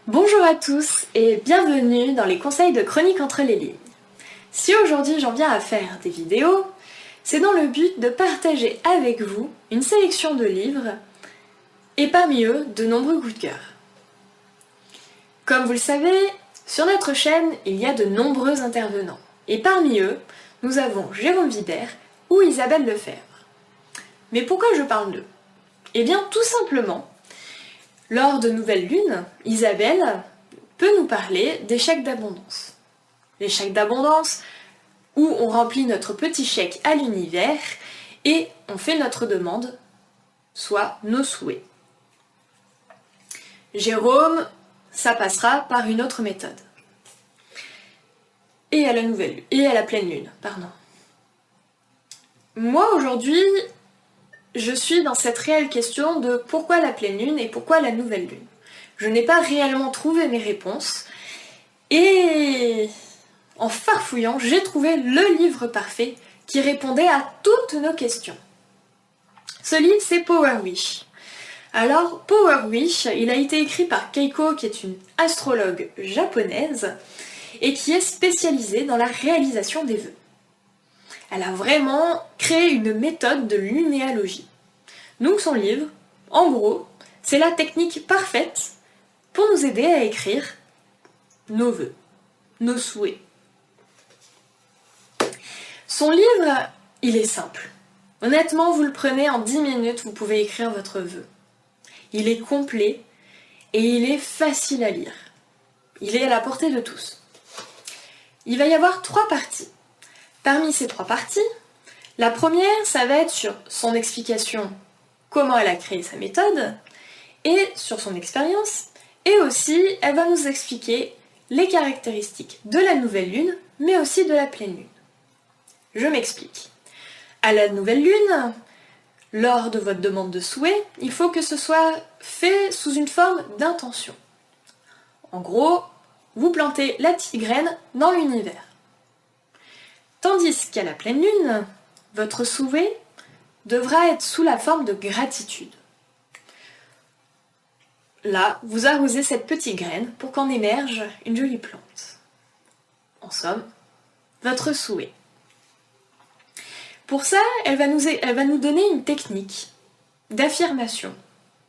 Bonjour à tous et bienvenue dans les conseils de Chronique entre les lignes. Si aujourd'hui j'en viens à faire des vidéos, c'est dans le but de partager avec vous une sélection de livres et parmi eux de nombreux coups de cœur. Comme vous le savez, sur notre chaîne il y a de nombreux intervenants et parmi eux nous avons Jérôme Vibert ou Isabelle Lefebvre. Mais pourquoi je parle d'eux? Eh bien tout simplement, lors de Nouvelle Lune, Isabelle peut nous parler des chèques d'abondance. Les chèques d'abondance où on remplit notre petit chèque à l'univers et on fait notre demande, soit nos souhaits. Jérôme, ça passera par une autre méthode. Et à la pleine lune, pardon. Moi aujourd'hui, je suis dans cette réelle question de pourquoi la pleine lune et pourquoi la nouvelle lune. Je n'ai pas réellement trouvé mes réponses et en farfouillant, j'ai trouvé le livre parfait qui répondait à toutes nos questions. Ce livre, c'est Power Wish. Alors, Power Wish, il a été écrit par Keiko, qui est une astrologue japonaise et qui est spécialisée dans la réalisation des vœux. Elle a vraiment créé une méthode de lunéalogie. Donc son livre, en gros, c'est la technique parfaite pour nous aider à écrire nos vœux, nos souhaits. Son livre, il est simple. Honnêtement, vous le prenez en 10 minutes, vous pouvez écrire votre vœu. Il est complet et il est facile à lire. Il est à la portée de tous. Il va y avoir 3 parties. Parmi ces 3 parties, la première, ça va être sur son explication, comment elle a créé sa méthode, et sur son expérience, et aussi, elle va nous expliquer les caractéristiques de la nouvelle lune, mais aussi de la pleine lune. Je m'explique. À la nouvelle lune, lors de votre demande de souhait, il faut que ce soit fait sous une forme d'intention. En gros, vous plantez la petite graine dans l'univers. Tandis qu'à la pleine lune, votre souhait devra être sous la forme de gratitude. Là, vous arrosez cette petite graine pour qu'en émerge une jolie plante. En somme, votre souhait. Pour ça, elle va nous donner une technique d'affirmation,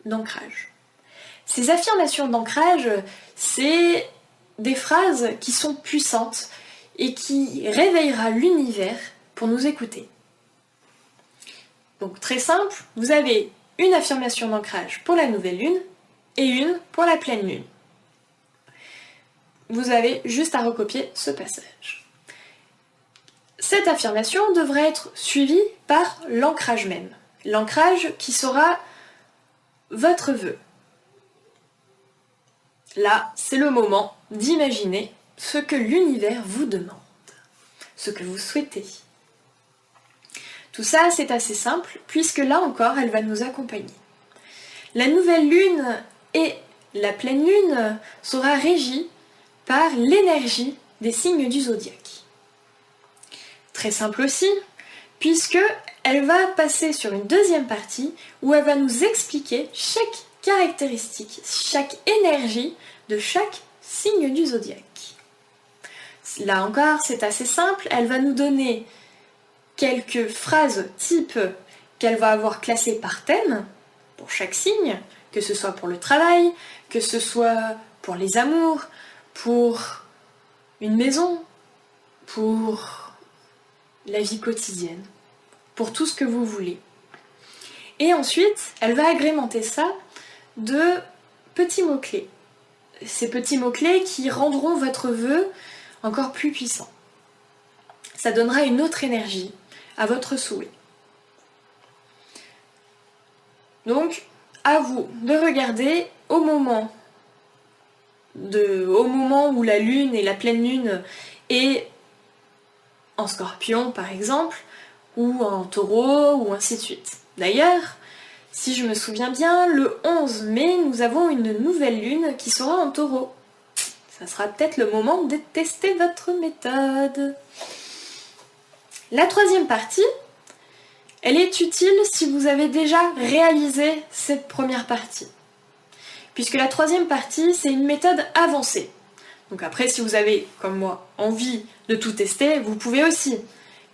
d'ancrage. Ces affirmations d'ancrage, c'est des phrases qui sont puissantes et qui réveillera l'univers pour nous écouter. Donc très simple, vous avez une affirmation d'ancrage pour la nouvelle lune et une pour la pleine lune. Vous avez juste à recopier ce passage. Cette affirmation devrait être suivie par l'ancrage même. L'ancrage qui sera votre vœu. Là, c'est le moment d'imaginer ce que l'univers vous demande, ce que vous souhaitez. Tout ça, c'est assez simple, puisque là encore, elle va nous accompagner. La nouvelle lune et la pleine lune sera régie par l'énergie des signes du zodiaque. Très simple aussi, puisque elle va passer sur une deuxième partie où elle va nous expliquer chaque caractéristique, chaque énergie de chaque signe du zodiaque. Là encore, c'est assez simple, elle va nous donner quelques phrases type qu'elle va avoir classées par thème pour chaque signe, que ce soit pour le travail, que ce soit pour les amours, pour une maison, pour la vie quotidienne, pour tout ce que vous voulez. Et ensuite, elle va agrémenter ça de petits mots-clés. Ces petits mots-clés qui rendront votre vœu encore plus puissant. Ça donnera une autre énergie à votre souhait. Donc, à vous de regarder au moment où la lune et la pleine lune est en Scorpion par exemple, ou en Taureau, ou ainsi de suite. D'ailleurs, si je me souviens bien, le 11 mai, nous avons une nouvelle lune qui sera en Taureau. Ça sera peut-être le moment de tester votre méthode. La troisième partie, elle est utile si vous avez déjà réalisé cette première partie. puisque la troisième partie, c'est une méthode avancée. Donc après, si vous avez, comme moi, envie de tout tester, vous pouvez aussi.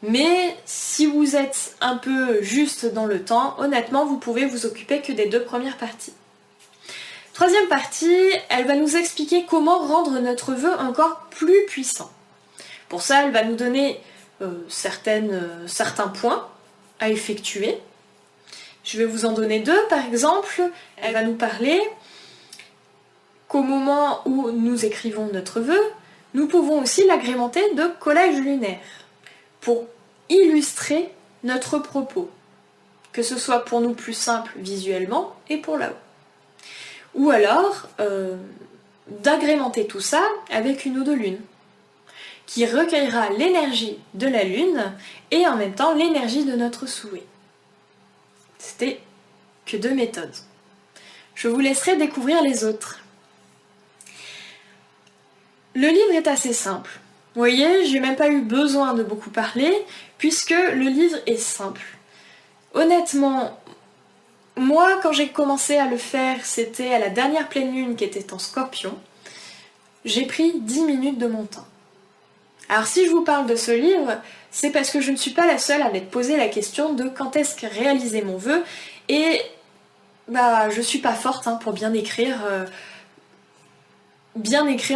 Mais si vous êtes un peu juste dans le temps, honnêtement, vous pouvez vous occuper que des 2 premières parties. Troisième partie, elle va nous expliquer comment rendre notre vœu encore plus puissant. Pour ça, elle va nous donner certains points à effectuer. Je vais vous en donner 2 par exemple. Elle va nous parler qu'au moment où nous écrivons notre vœu, nous pouvons aussi l'agrémenter de collages lunaires pour illustrer notre propos, que ce soit pour nous plus simple visuellement et pour là-haut. Ou alors d'agrémenter tout ça avec une eau de lune, qui recueillera l'énergie de la lune et en même temps l'énergie de notre souhait. C'était que 2 méthodes. Je vous laisserai découvrir les autres. Le livre est assez simple. Vous voyez, j'ai même pas eu besoin de beaucoup parler, puisque le livre est simple. Honnêtement, moi, quand j'ai commencé à le faire, c'était à la dernière pleine lune qui était en Scorpion. J'ai pris 10 minutes de mon temps. Alors si je vous parle de ce livre, c'est parce que je ne suis pas la seule à m'être posé la question de quand est-ce que réaliser mon vœu, et je suis pas forte pour bien écrire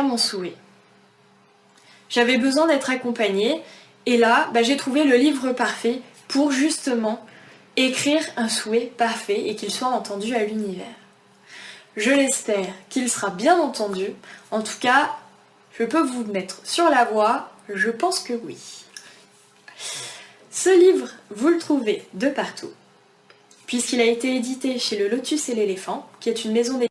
mon souhait. J'avais besoin d'être accompagnée, et là, j'ai trouvé le livre parfait pour justement écrire un souhait parfait et qu'il soit entendu à l'univers. Je l'espère qu'il sera bien entendu. En tout cas, je peux vous mettre sur la voie, je pense que oui. Ce livre, vous le trouvez de partout, puisqu'il a été édité chez le Lotus et l'éléphant, qui est une maison d'édition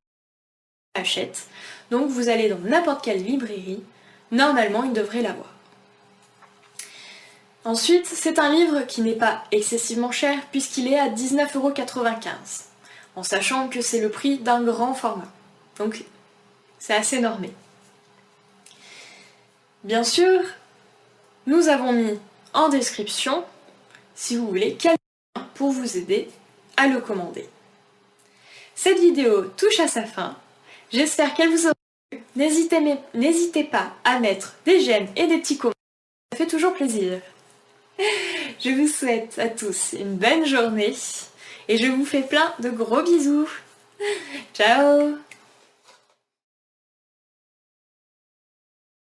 qui achète. Donc vous allez dans n'importe quelle librairie, normalement il devrait l'avoir. Ensuite, c'est un livre qui n'est pas excessivement cher, puisqu'il est à 19,95 €, en sachant que c'est le prix d'un grand format. Donc c'est assez normé. Bien sûr, nous avons mis en description, si vous voulez, quelques liens pour vous aider à le commander. Cette vidéo touche à sa fin. J'espère qu'elle vous aura plu. N'hésitez pas à mettre des j'aime et des petits commentaires. Ça fait toujours plaisir. Je vous souhaite à tous une bonne journée et je vous fais plein de gros bisous. Ciao!